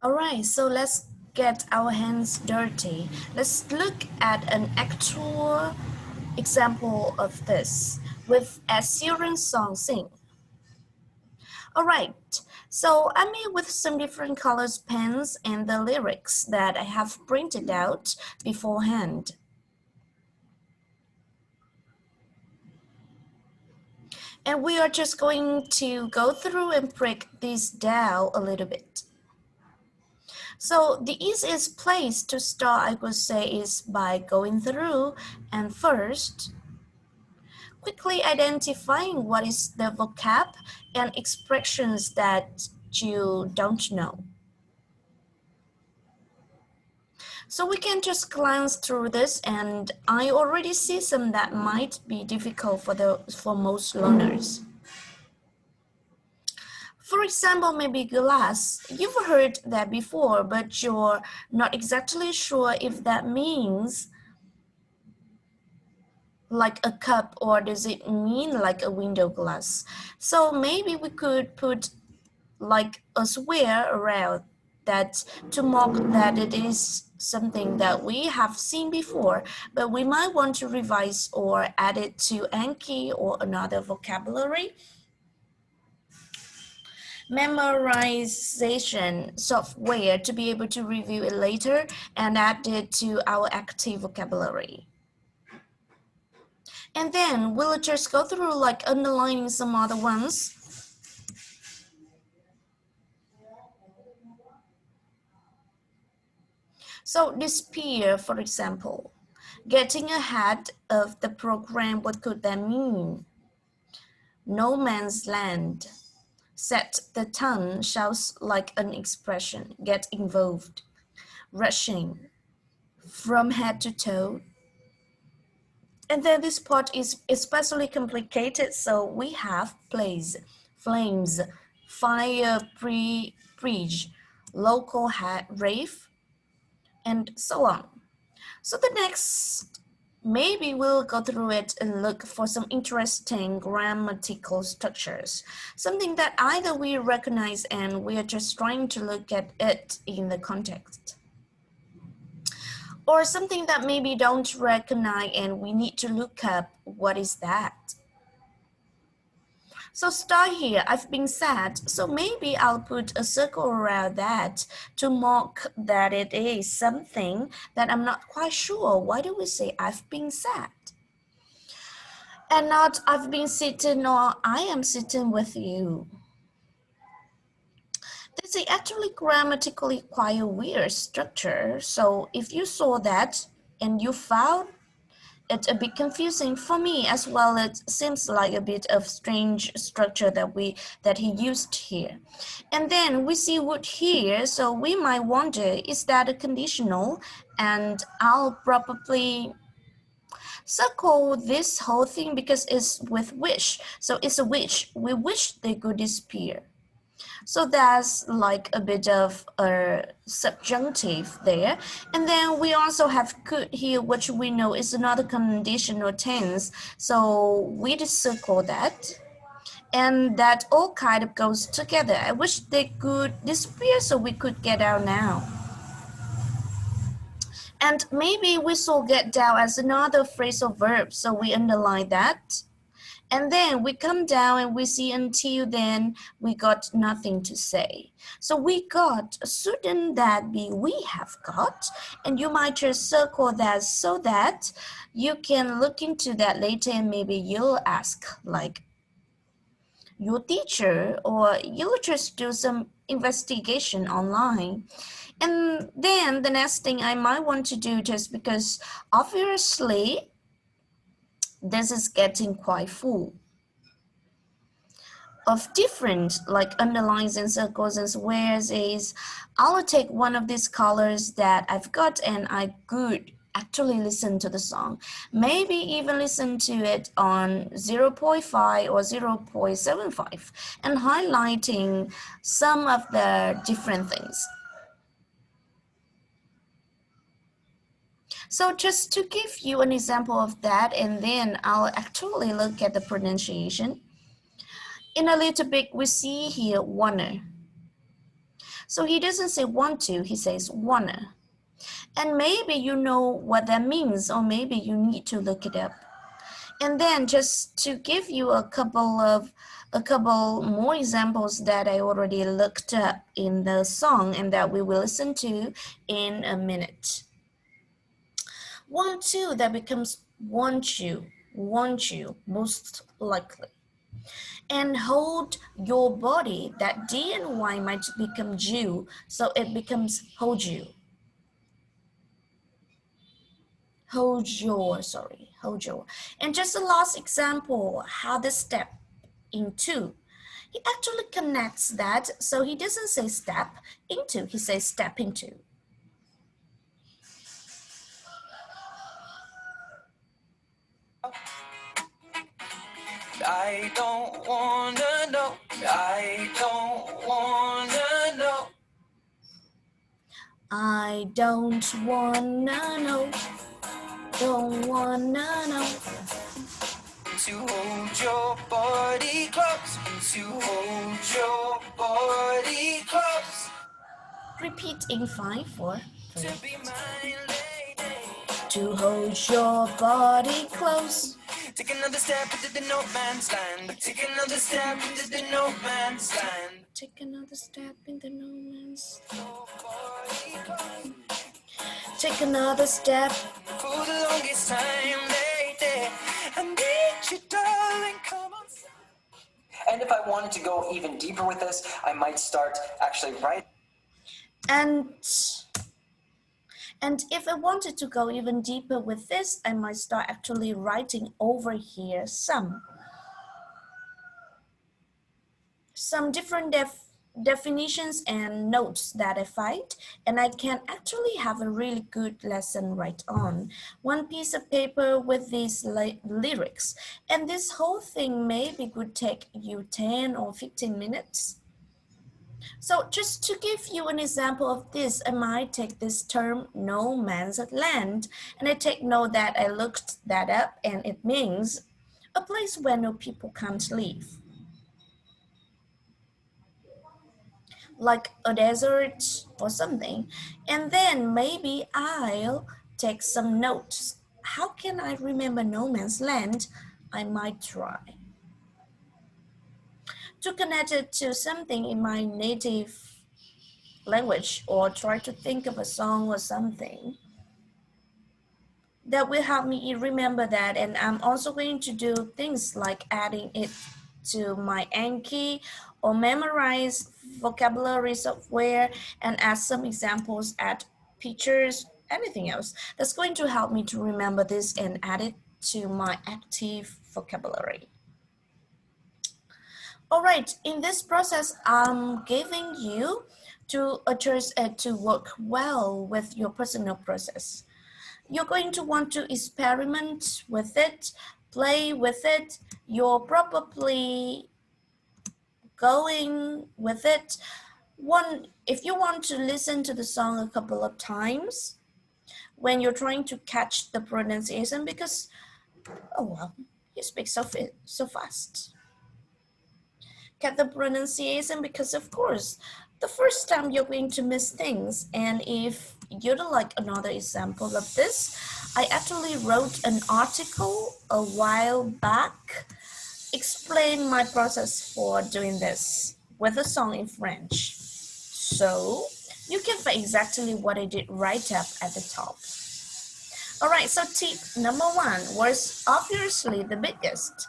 Alright, so let's get our hands dirty. Let's look at an actual example of this with Ed Sheeran's song Sing. Alright, so I'm here with some different colors pens and the lyrics that I have printed out beforehand. And we are just going to go through and break this down a little bit. So the easiest place to start, I would say, is by going through and first quickly identifying what is the vocab and expressions that you don't know. So we can just glance through this, and I already see some that might be difficult for most learners. For example, maybe glass. You've heard that before, but you're not exactly sure if that means like a cup or does it mean like a window glass. So maybe we could put like a square around that to mark that it is something that we have seen before, but we might want to revise or add it to Anki or another vocabulary. Memorization software to be able to review it later and add it to our active vocabulary. And then we'll just go through like underlining some other ones. So despair, for example, getting ahead of the program, what could that mean? No man's land. Set the tongue sounds like an expression, get involved. Rushing, from head to toe. And then this part is especially complicated, so we have place, flames, fire, bridge, local rave, and so on. So the next, maybe we'll go through it and look for some interesting grammatical structures, something that either we recognize and we are just trying to look at it in the context, or something that maybe don't recognize and we need to look up what is that. So start here, I've been sad, so maybe I'll put a circle around that to mark that it is something that I'm not quite sure. Why do we say I've been sad? And not I've been sitting or I am sitting with you. This is actually grammatically quite a weird structure. So if you saw that and you found it's a bit confusing for me as well. It seems like a bit of strange structure that he used here. And then we see would here, so we might wonder, is that a conditional? And I'll probably circle this whole thing because it's with wish. So it's a wish. We wish they could disappear. So that's like a bit of a subjunctive there. And then we also have could here, which we know is another conditional tense. So we just circle that. And that all kind of goes together. I wish they could disappear so we could get out now. And maybe we saw get down as another phrasal verb, so we underline that. And then we come down and we see until then we got nothing to say. So we got, shouldn't that be we have got? And you might just circle that so that you can look into that later and maybe you'll ask like your teacher or you'll just do some investigation online. And then the next thing I might want to do, just because obviously this is getting quite full of different like underlines and circles and squares, is I'll take one of these colors that I've got and I could actually listen to the song, maybe even listen to it on 0.5 or 0.75 and highlighting some of the different things. So just to give you an example of that, and then I'll actually look at the pronunciation. In a little bit, we see here Warner. So he doesn't say want to, he says wanna. And maybe you know what that means, or maybe you need to look it up. And then just to give you a couple more examples that I already looked up in the song and that we will listen to in a minute. Want to, that becomes want you, most likely. And hold your body, that D and Y might become you, so it becomes hold you. Hold your. And just the last example, how the step into. He actually connects that, so he doesn't say step into, he says step into. I don't wanna know. I don't wanna know. I don't wanna know. Don't wanna know. To hold your body close. To hold your body close. Repeat in 5, 4, 3. To be my lady. To hold your body close. Take another step into the no man's land. Take another step into the no man's land. Take another step into no man's land. Take another step. For the longest time, lady. I need you, darling, come on. And if I wanted to go even deeper with this, I might start actually writing. And if I wanted to go even deeper with this, I might start actually writing over here some different definitions and notes that I find, and I can actually have a really good lesson right on. One piece of paper with these lyrics, and this whole thing maybe could take you 10 or 15 minutes. So just to give you an example of this, I might take this term no man's land, and I take note that I looked that up, and it means a place where no people can't live. Like a desert or something. And then maybe I'll take some notes. How can I remember no man's land? I might try to connect it to something in my native language, or try to think of a song or something that will help me remember that. And I'm also going to do things like adding it to my Anki, or memorize vocabulary software and add some examples, add pictures, anything else that's going to help me to remember this and add it to my active vocabulary. All right, in this process, I'm giving you to adjust it to work well with your personal process. You're going to want to experiment with it, play with it. You're probably going with it. If you want to listen to the song a couple of times when you're trying to catch the pronunciation, because, oh well, you speak so fast. Get the pronunciation, because of course, the first time you're going to miss things. And if you'd like another example of this, I actually wrote an article a while back explain my process for doing this with a song in French. So you can find exactly what I did right up at the top. All right, so tip number 1 was obviously the biggest.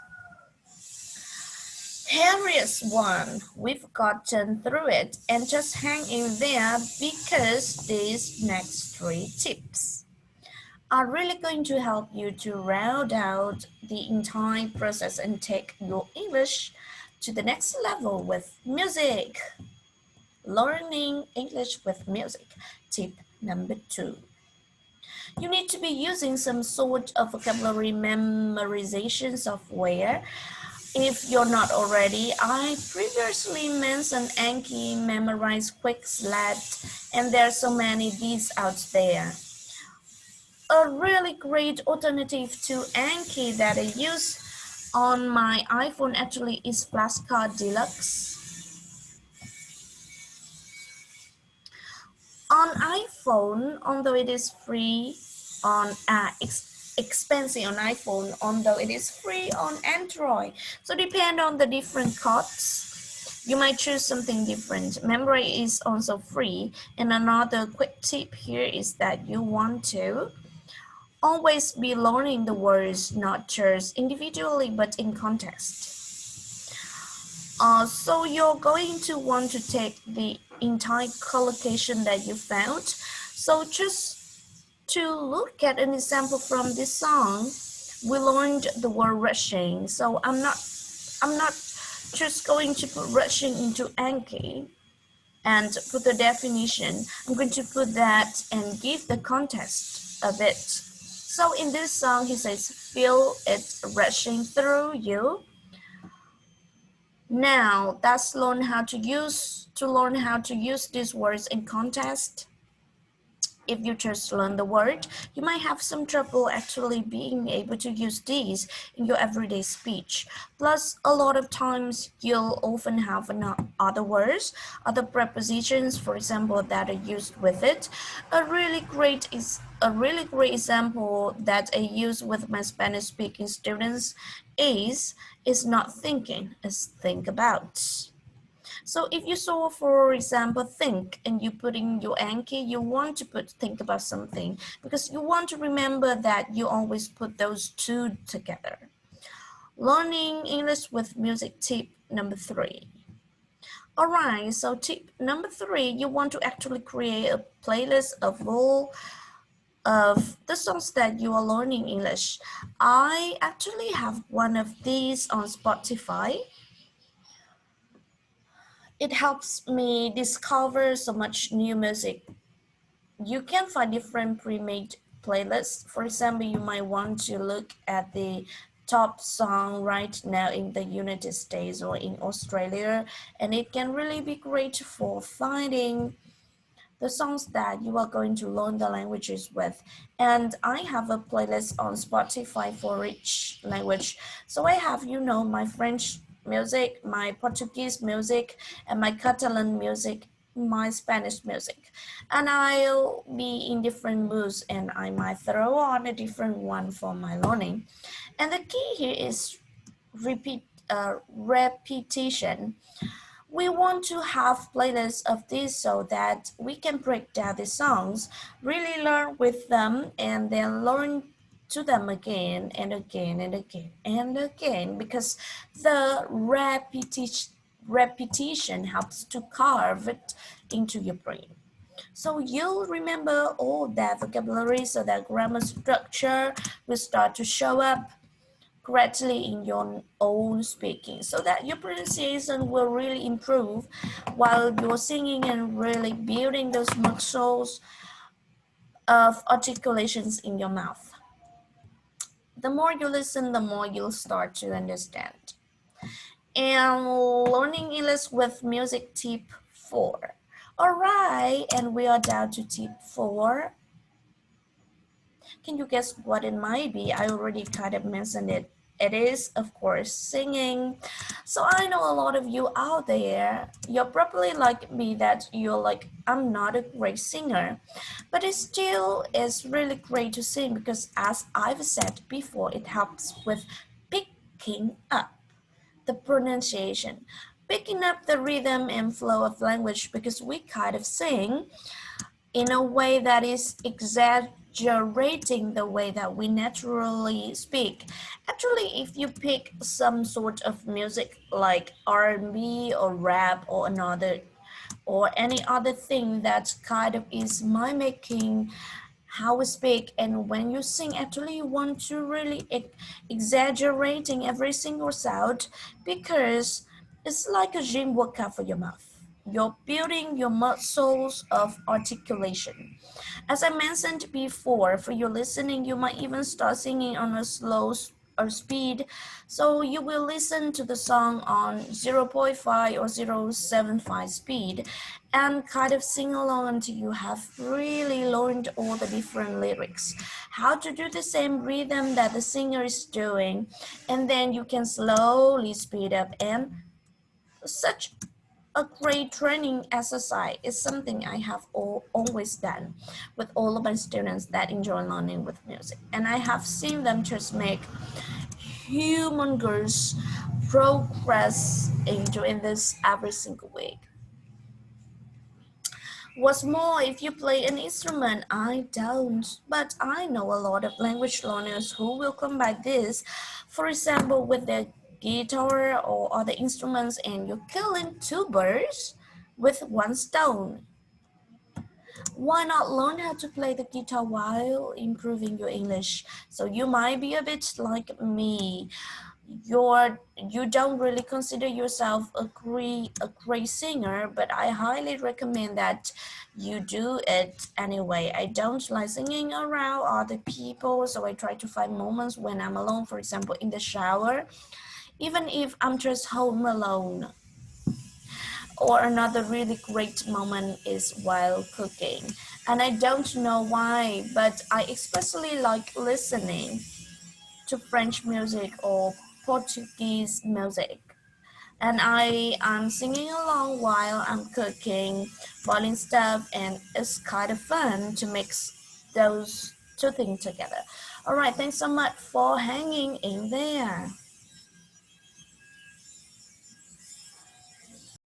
Heaviest one, we've gotten through it, and just hang in there, because these next 3 tips are really going to help you to round out the entire process and take your English to the next level with music. Learning English with music. Tip number 2. You need to be using some sort of vocabulary memorization software. If you're not already, I previously mentioned Anki, Memorize, Quizlet, and there are so many these out there. A really great alternative to Anki that I use on my iPhone actually is Flashcard Deluxe. On iPhone, although it is free, on expensive on iPhone, although it is free on Android. So depend on the different costs. You might choose something different. Memory is also free. And another quick tip here is that you want to always be learning the words not just individually but in context. So you're going to want to take the entire collocation that you found. So just to look at an example from this song, we learned the word rushing. So I'm not just going to put rushing into Anki and put the definition. I'm going to put that and give the context of it. So in this song, he says, feel it rushing through you. Now let's learn how to use these words in context. If you just learn the word, you might have some trouble actually being able to use these in your everyday speech. Plus, a lot of times you'll often have other words, other prepositions, for example, that are used with it. A really great example that I use with my Spanish speaking students is not thinking, is think about. So if you saw, for example, think, and you put in your Anki, you want to think about something because you want to remember that you always put those two together. Learning English with music tip number 3. Alright, so tip number 3, you want to actually create a playlist of all of the songs that you are learning English. I actually have one of these on Spotify. It helps me discover so much new music. You can find different pre-made playlists. For example, you might want to look at the top song right now in the United States or in Australia, and it can really be great for finding the songs that you are going to learn the languages with. And I have a playlist on Spotify for each language. So I have, my French music, my Portuguese music, and my Catalan music, my Spanish music. And I'll be in different moods and I might throw on a different one for my learning. And the key here is repetition. We want to have playlists of these so that we can break down the songs, really learn with them, and then learn to them again and again and again and again, because the repetition helps to carve it into your brain. So you'll remember all that vocabulary so that grammar structure will start to show up correctly in your own speaking so that your pronunciation will really improve while you're singing and really building those muscles of articulations in your mouth. The more you listen, the more you'll start to understand. And learning English with music tip 4. Alright, and we are down to tip 4. Can you guess what it might be? I already kind of mentioned it. It is, of course, singing. So I know a lot of you out there, you're probably like me that you're like, I'm not a great singer. But it still is really great to sing because as I've said before, it helps with picking up the pronunciation, picking up the rhythm and flow of language because we kind of sing in a way that is exaggerating the way that we naturally speak. Actually, if you pick some sort of music like R&B or rap or any other thing that kind of is mimicking how we speak, and when you sing, actually you want to really exaggerating every single sound because it's like a gym workout for your mouth. You're building your muscles of articulation. As I mentioned before, for your listening, you might even start singing on a slow or speed. So you will listen to the song on 0.5 or 0.75 speed and kind of sing along until you have really learned all the different lyrics, how to do the same rhythm that the singer is doing, and then you can slowly speed up and such A great training exercise is something I have always done with all of my students that enjoy learning with music. And I have seen them just make humongous progress in doing this every single week. What's more, if you play an instrument, I don't, but I know a lot of language learners who will combine this, for example, with their guitar or other instruments, and you're killing two birds with one stone. Why not learn how to play the guitar while improving your English? So you might be a bit like me. You don't really consider yourself a great singer, but I highly recommend that you do it anyway. I don't like singing around other people, so I try to find moments when I'm alone, for example, in the shower, even if I'm just home alone. Or another really great moment is while cooking. And I don't know why, but I especially like listening to French music or Portuguese music. And I am singing along while I'm cooking, boiling stuff, and it's kind of fun to mix those two things together. All right, thanks so much for hanging in there.